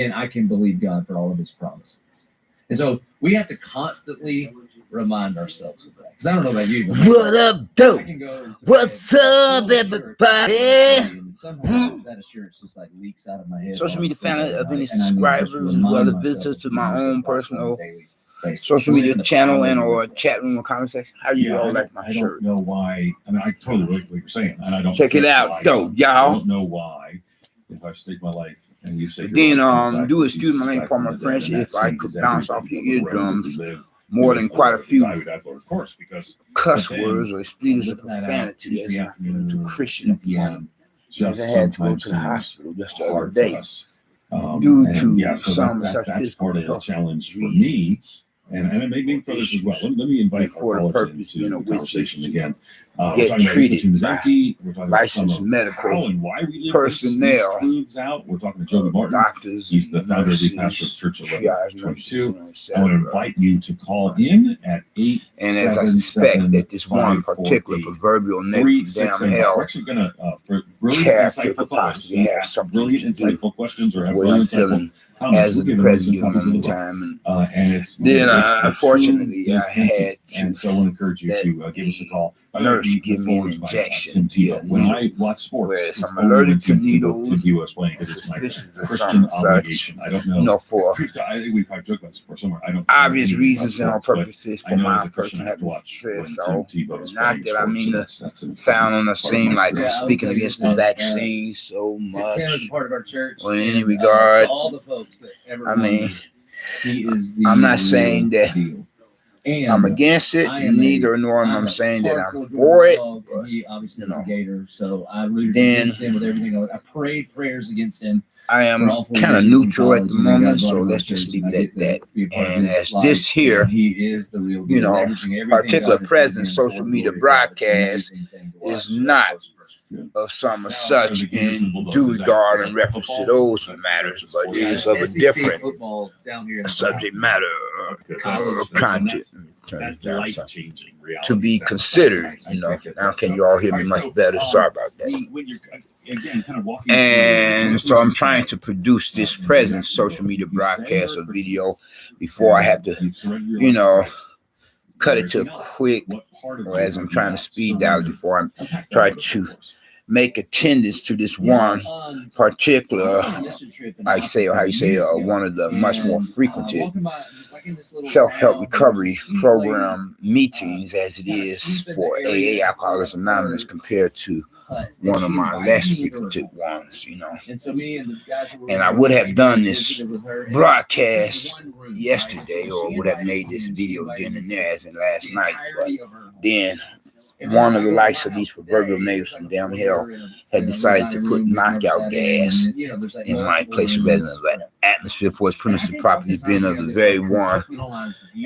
and I can believe God for all of his promises. And so we have to constantly remind ourselves of that. Because I don't know about you, but what up, dope? What's up, everybody? And somehow that assurance just like leaks out of my head. Social media fan of any subscribers, as well as visitors to my own personal social media channel and or chat room or comment section. How you all like my shirt? I don't know why. I mean, I totally like what you're saying, and I don't check it out, though, y'all. I don't know why. If I stake my life and you say, then do excuse my name, pardon my French, if I could bounce off your eardrums more than quite a few of course, because cuss words or speeches of profanity as to Christian at the moment. I had to go to the hospital just the other day due to some such physical health challenge for me. And it may be for this as well. Let me invite our purpose to the conversation again. Get treated by licensed medical personnel, we're talking to Joe Martin, doctors, he's the founder of the pastor of Church 1122. I want to invite you to call in at 8. And as I suspect that this one particular proverbial name from damn hell we're actually going to character could possibly have something to do insightful questions or have with I'm feeling as of the present moment in time. And it's then unfortunately I had and so I want to encourage you to give us a call. Nurse give me an injection when I watch sports. I'm allergic to needles. It's my Christian obligation. I don't know. For I think we've joked about this before somewhere. I don't obvious reasons and on purposes for my personal happiness. So not that I mean to sound on the scene like I'm speaking against the vaccine so much or in any regard. I mean, I'm not saying that I'm against it, neither nor am I saying that I'm for it. But, he obviously is a gator, so I rooted against him with everything. I prayed prayers against him. I am kind of neutral at the moment, so let's just leave it at that. And as this here, particular present social media broadcast is not of some as such in due regard and reference to those matters, but is of a different subject matter or content. To be considered, Now, can you all hear me much better? Sorry about that. And so I'm trying to produce this present social media broadcast or video before I have to, cut it to a quick, or as I'm trying to speed down before I try to make attendance to this one particular, one of the much more frequented self-help recovery program meetings as it is for a.k.a. Alcoholics Anonymous compared to one of my less frequented ones, And I would have done this broadcast yesterday or would have made this video then and there as in last night, but then one of the likes of these proverbial neighbors from down hell had decided to put knockout gas in my place rather than atmosphere for its premises properties being of the very one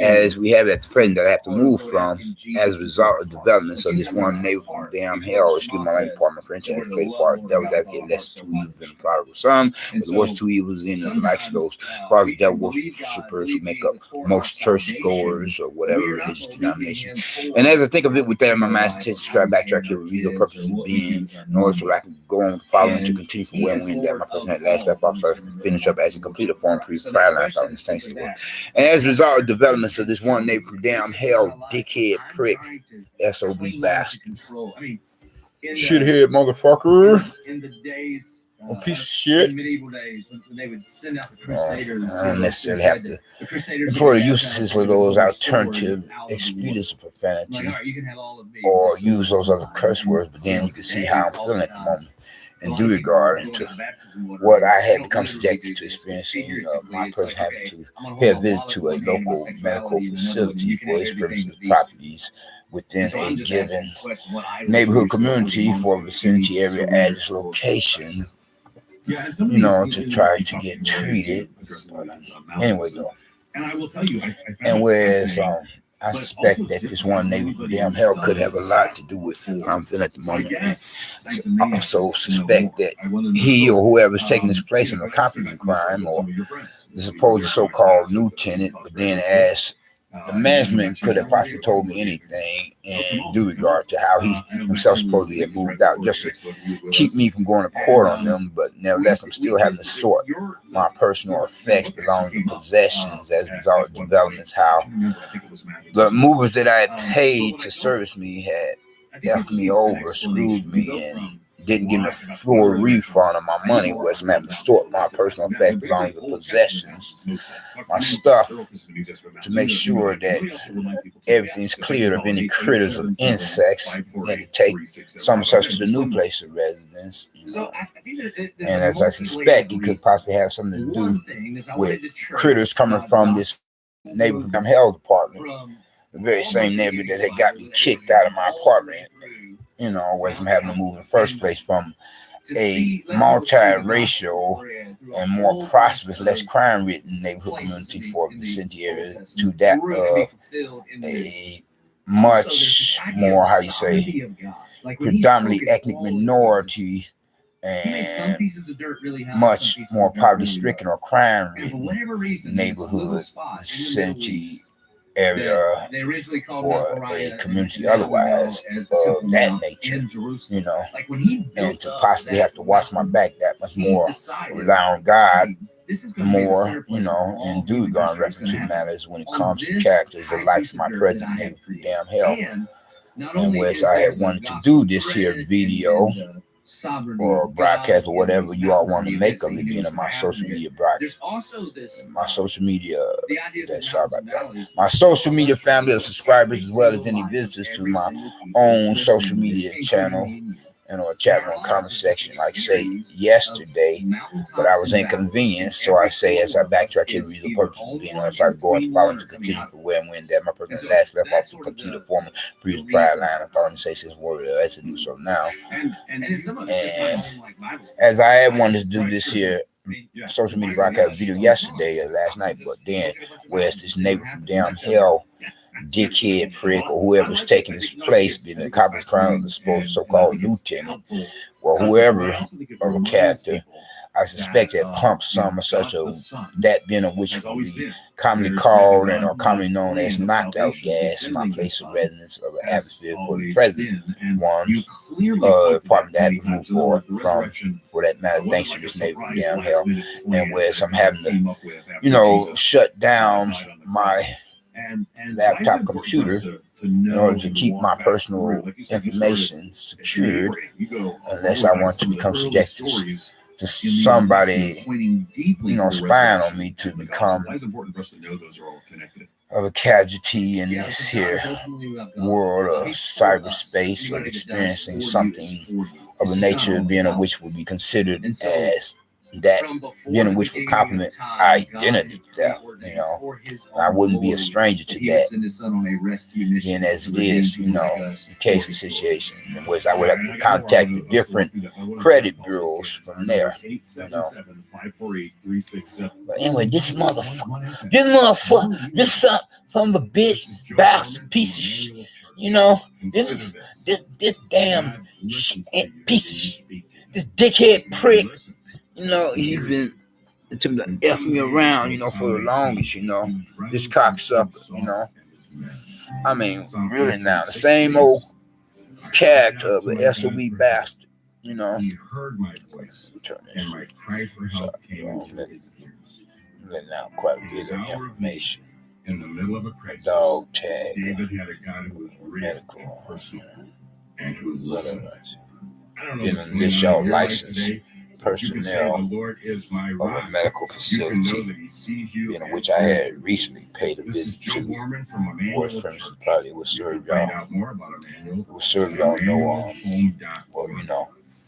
as we have at the present that I have to move from as a result of developments of this one neighbor from damn hell. Excuse my language, part of my French, has played part. Devil's advocate, less two evils than the prodigal-son, but the worst two evils in the likes of those probably devil worshippers who make up most church-goers or whatever religious denomination. And as I think of it with that in my mind, I try to backtrack here with legal purposes being in order so I can go on following to continue from where we ended that my person had last left off, so I can finish up as a complete form pre-file line thought in the saints of the world. And as a result of developments of this one neighbor from damn hell, dickhead prick, s.o.b bastard. Shithead motherfucker. A piece of shit. In medieval days, when they would send out the crusaders. I don't necessarily have to. For the uses of those alternative expedients of profanity, or use those other curse words, but then you can see how I'm feeling at the moment. In due regard to what I had become subjected to experiencing, my person having to pay a visit to a local medical facility for his premises properties within a given neighborhood community for vicinity area address location, to try to get treated. Anyway, though. And whereas I suspect that this one neighbor from damn hell could have a lot to do with how I'm feeling at the moment. I also suspect that he or whoever's taking his place in accomplishing the crime, or the supposed so-called new tenant, but then as the management could have possibly told me anything in due regard to how he himself supposedly had moved out, just to keep me from going to court on them. But nevertheless, I'm still having to sort my personal effects belonging to possessions as a result of developments, how the movers that I had paid to service me had effed me over, screwed me, and didn't give me a full refund of my money, whereas I'm having to sort my personal effects belonging to possessions, my stuff, to make sure that everything's cleared of any critters of insects, and to take some such to the new place of residence. And as I suspect, it could possibly have something to do with critters coming from this neighborhood health department, the very same neighborhood that had got me kicked out of my apartment, whereas I'm having to move in the first place from a multiracial and more prosperous, less crime-ridden neighborhood community for the vicinity area to that of a much more, predominantly ethnic minority and much more poverty-stricken or crime-ridden neighborhood vicinity area or a community otherwise of that nature, and to possibly have to watch my back that much more, rely on God more, and do regard reference to matters when it comes to characters that likes my present neighbor from damn hell. And whereas I had wanted to do this here video or broadcast or whatever you all want to make of it, being in my social media broadcast, my social media family of subscribers, as well as any visitors to my own social media channel and or chat room comment section, like say yesterday, but I was inconvenienced, so I say as I backtrack here, read the purpose of being on, so I go into following to continue for where and when that my person last left off to complete a former previous prior line of thought and say since word as to do so now. And as I had wanted to do this here social media broadcast video yesterday or last night, but then where's this neighbor from damn hell, dickhead prick, or whoever's taking his place, being the copper's crown of the supposed so-called lieutenant, or whoever of a character, I suspect that pumps some of such a that being of which will be commonly called and or commonly known as knockout gas, my place of residence of an atmosphere for the present one apartment that I had to move forward from, for that matter, thanks to this neighbor from down hell, and whereas I'm having to, shut down my laptop computer in order to keep my personal information secured, unless I want to become subjected to somebody, spying on me to become of a casualty in this here world of cyberspace, of experiencing something of a nature being of which would be considered as that, being of which would complement identity theft. I wouldn't be a stranger to that, being as it is, the case of situation, in which I would have to contact the different credit bureaus from there, But anyway, this motherfucker, this son of a bitch, bastard piece of shit, this damn piece of shit, this dickhead prick, he's been attempting to F me around, for the longest, this cocksucker, I mean, really now, the same old character of an s.o.b bastard, He heard my voice, and my cry for help came into his ears. Letting out quite a bit of information. In the middle of a crisis, dog tag, David had a God who was real and personal, and who listened. I don't know if this y'all license personnel the Lord is my of rock. a medical facility, in which I had recently paid a visit to. Worst premises probably would serve y'all. It would serve y'all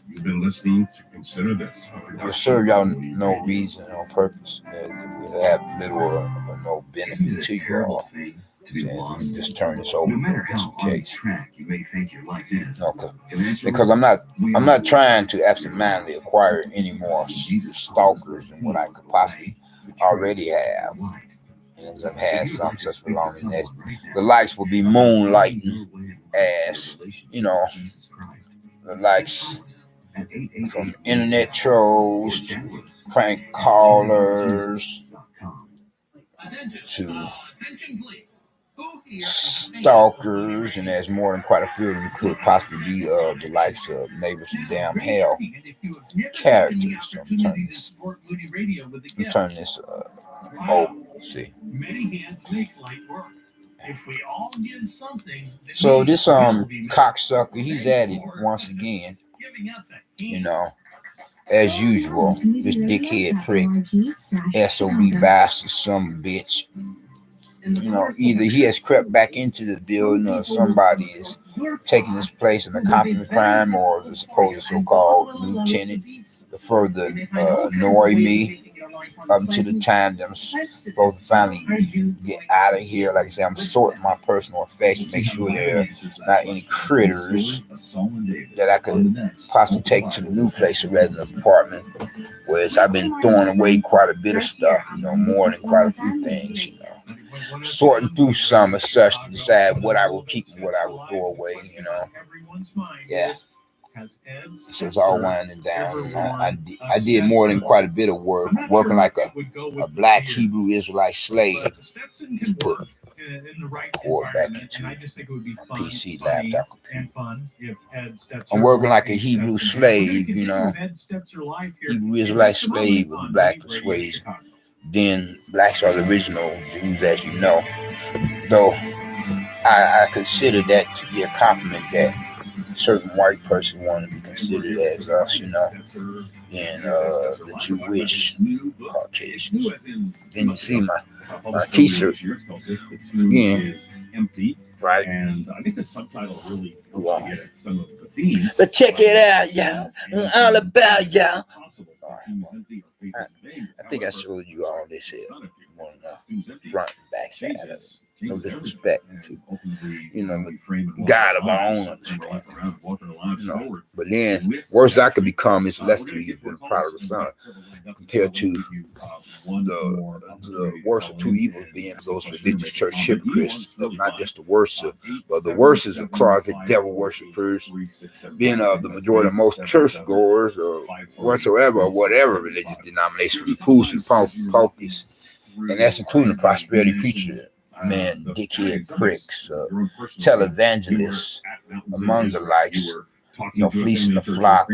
You've been listening to consider this. It will serve y'all no reason or purpose. It will have little or no benefit to you all. And just turn this over. No matter how on track you may think your life is. Because I'm not trying to absentmindedly acquire any more stalkers than what I could possibly already have. And I've had some such belonging as the likes will be moonlighting as, the likes from internet trolls to prank callers to stalkers, and there's more than quite a few of them could possibly be the likes of neighbors from damn hell characters. So I'm turning this over. See. So this cocksucker, he's at it once again. You know, as usual, this dickhead prick, s.o.b bastard, some bitch. You know, either he has crept back into the building or somebody is taking his place in a competent crime, or the supposed so-called lieutenant to further annoy me up until the time that I'm supposed to finally get out of here. Like I say, I'm sorting my personal effects, make sure there are not any critters that I could possibly take to the new place rather than the apartment, whereas I've been throwing away quite a bit of stuff, you know, more than quite a few things, you know. Sorting through some as such to decide what I will keep and what I will throw away, you know. Yeah. So it's all winding down. I did more than quite a bit of work, working like a black Hebrew Israelite slave. Just put cord back into my PC laptop computer. I'm working like a Hebrew slave, you know. Hebrew Israelite slave with black persuasion. Then blacks are the original Jews, as you know. Though I consider that to be a compliment that certain white person want to be considered as us, you know, and the Jewish Caucasians. Then you see my t-shirt again, right? And I think the subtitle really helps get some of the theme. But check it out, y'all. All about y'all. I think I showed you all this here. More enough. Front and back side of it. No disrespect to, you know, the God of our own understanding. You know, but then, worse I could become is less to evil than prodigal-son, compared to the worst of two evils being those religious church hypocrites, of not just the worst, but the worst is the closet devil worshippers, being of the majority of most church-goers, or whatsoever, or whatever religious denomination, from the pools and pulpits, and that's including the prosperity preacher. Man, dickhead pricks, televangelists, among the likes, you know, fleecing the flock,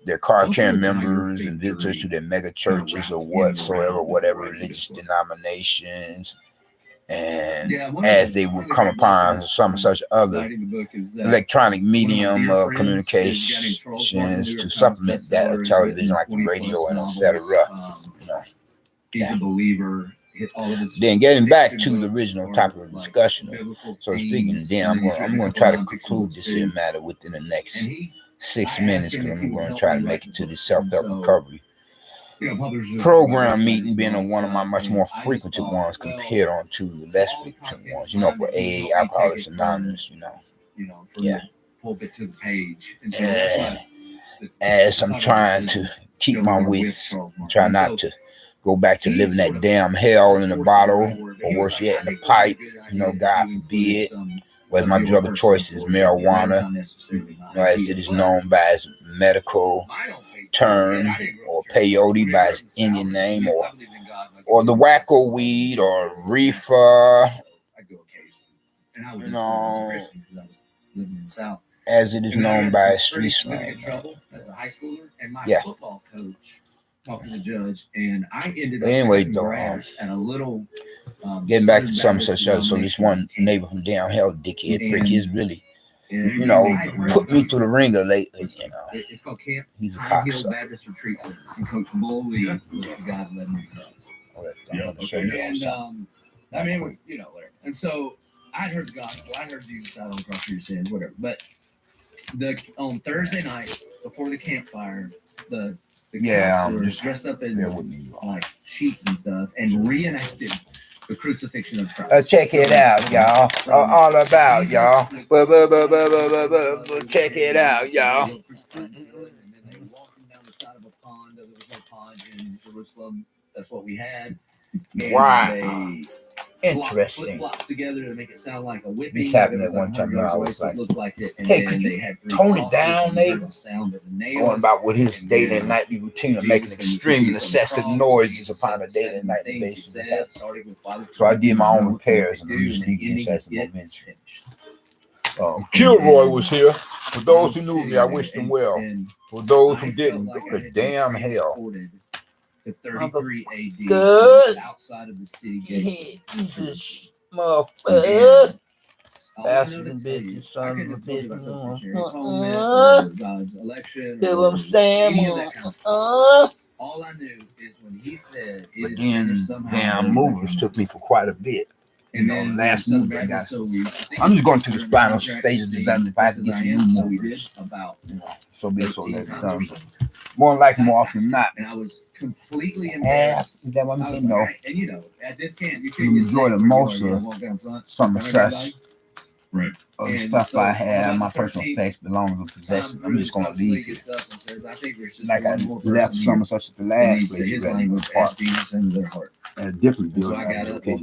their card-carrying members and visitors to their mega churches or whatsoever, whatever religious denominations, and as they would come upon some such other electronic medium of communications to supplement that of television, like the radio and etc. You know, he's a believer. Then getting back to the original topic of discussion, so speaking, then I'm going to try to conclude this here matter within the next 6 minutes, because I'm going to try to make it to the self-help recovery program meeting, being one of my much more frequented ones compared on to the less frequent ones, you know, for a.k.a. Alcoholics Anonymous, you know. Yeah. And as I'm trying to keep my wits, try not to go back to living that damn hell in the bottle, or worse yet, in the pipe, you know, God forbid. Whereas my drug of choice is marijuana, you know, as it is known by its medical term, or peyote by its Indian name, or the wacko weed, or reefer, you know, as it is known by its street slang. Yeah. Talking to the judge, and I ended up anyway, though, at a little getting back to some such other. So this one neighbor from down hell, dickhead prick, is really, you know, put me through the ringer lately. You know, it's called Camp. He's a cocksucker. Baptist Retreat Center. And Coach Bull, the God led me to us. I mean, it was, you know, whatever. And so I heard the gospel. I heard Jesus died on the cross for your sins, whatever. But on Thursday night before the campfire, the just dressed up in like sheets and stuff and reenacted the crucifixion of Christ. Check it out, y'all. All about y'all. Check it out, y'all. And then they were walking down the side of a pond. There was no pond in Jerusalem. That's what we had. And wow. They interesting. Flip-flops together to make it sound like a whipping. This happened at one time. I was like, hey, could you tone it down, neighbor? Going about with his daily and nightly routine of making extremely excessive noises upon a daily and nightly basis. So I did my own repairs and used sneakiness as a momentum. Kilroy was here. For those who knew me, I wished him well. For those who didn't, go to damn hell. Good. Outside of the city gates. Motherfucker. Bastard and bitch, son of a bitch. Hear what I'm saying? All I knew is when he said, again, damn movies took me for quite a bit. And then last movie I got. I'm just going through the final stage of development. If I have to get some new movies, so be it, so let it done. More like more often than not. And I was completely embarrassed. Is that what I'm saying? No. And you know, at this camp, you enjoy the most of some such. Right. Of the stuff I have, my personal effects, belongings, and possessions. I'm just gonna leave it. Like I left some such at the last place, at a different building.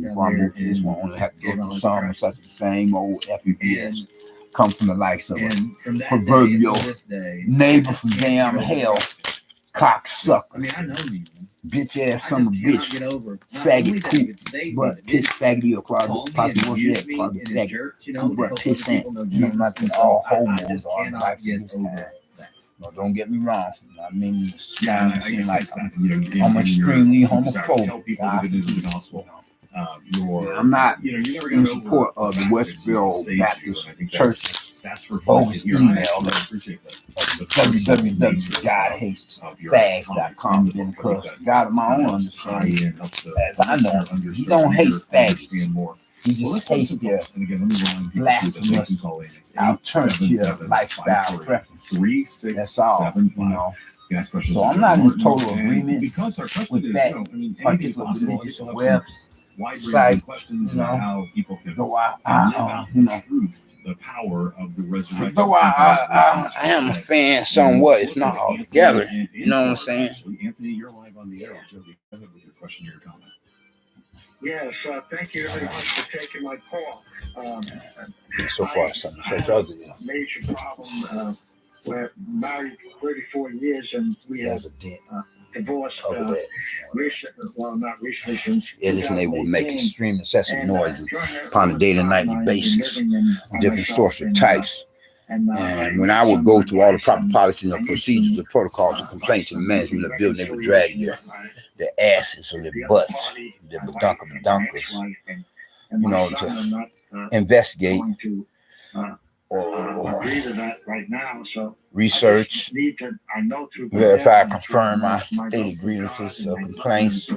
Before I moved to this one, I only have to go through some such the same old FBS. Come from the likes of a proverbial neighbor from damn hell, cocksucker. I mean, I know you. Bitch ass son of a bitch, faggot poop, but piss faggoty or possibly worse yet, probably faggot, but piss ant. You know, nothing all homos are like this time. No, don't get me wrong. I mean, seem like I'm extremely homophobic. I'm not in support of the Westville Baptist Church. Bogus email www.godhatesfags.com because God of my own understanding, as I know, he don't hate faggots. He just hates their blasphemous alternative lifestyle preference. That's all, you know. So I'm not in total agreement with that particular religious website, you know. Though I you know. The power of the resurrection. Though I am a fan somewhat, it's not all together. You know what I'm saying? Anthony, you're live on the air. Go ahead with your question or your comment. Yes, thank you very much for taking my call. So far, something such other. Major problem. We're married 34 years and we have divorced recently. Well, not recently, since this neighbor will make extreme excessive noises upon a daily and nightly basis, different sorts of types. And when I would go through all the proper policies and procedures, the protocols and complaints to the management of the building, they would drag their asses or their butts, their badunkers, you know, to investigate or research, verify, confirm my stated grievances or complaints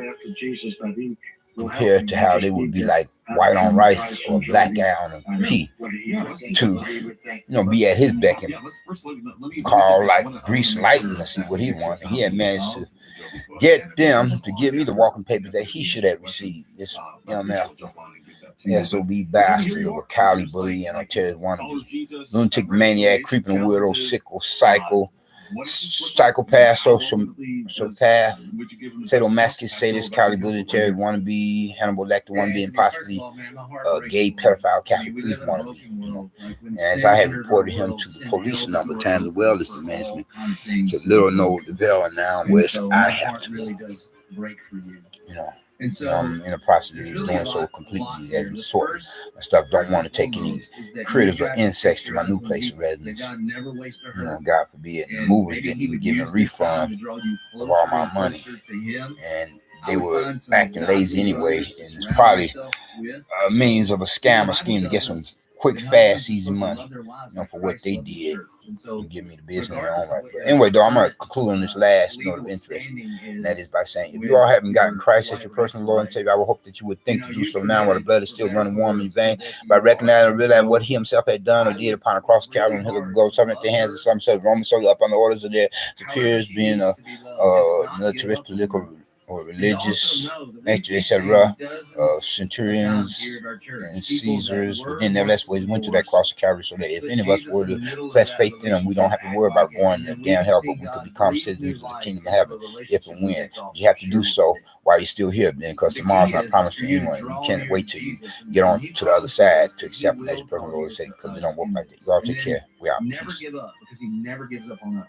compared to how they would be like white on rice or black guy on a pea to, you know, be at his beck and call like Grease Lightning to see what he wanted. He had managed to get them to give me the walking papers that he should have received. This MF. S.o.b bastard of a Cali bully and a terrorist-wannabe, lunatic maniac, creeping weirdo, sickle, psychopath, sociopath, sadomasochist, sadist, Cali bully, terrorist-wannabe, hannibal-lecter-wannabe, and possibly gay-pedophile, catholic-priest-wannabe. You know? And as I had reported him to the police a number of times, as well as the management, to little no develop now, which I have to, you know. And so I'm in the process of doing so completely as I'm sorting my stuff. Don't want to take any critters or insects to my new place of residence. You know, God forbid. The movers didn't even give me a refund of all my money. And they were acting lazy anyway. And it's probably a means of a scam or scheme to get some quick, fast, easy money, you know, for what they did and give me the business. Right. But anyway, though, I'm going to conclude on this last note of interest, and that is by saying, if you all haven't gotten Christ as your personal Lord and Savior, I would hope that you would think to do so now while the blood is still running warm in vain, by recognizing and realizing what he himself had done or did upon the cross of Calvary and Hill of Gold, suffering at the hands of some sort of Roman soldier up on the orders of their superiors, being a militarist political or religious, etcetera, centurions and Caesars, but then nevertheless we went to that cross of Calvary, so that if any of us were to profess faith in him, we don't have to worry about going to damn hell, but we could become citizens of the kingdom of heaven if and when. You have to do so while you're still here, then, because tomorrow's not promised for anyone. You can't wait till you get on to the other side to accept him as your personal Lord and Savior, because it don't work like that. You all take care. We out. Never give up, because he never gives up on us.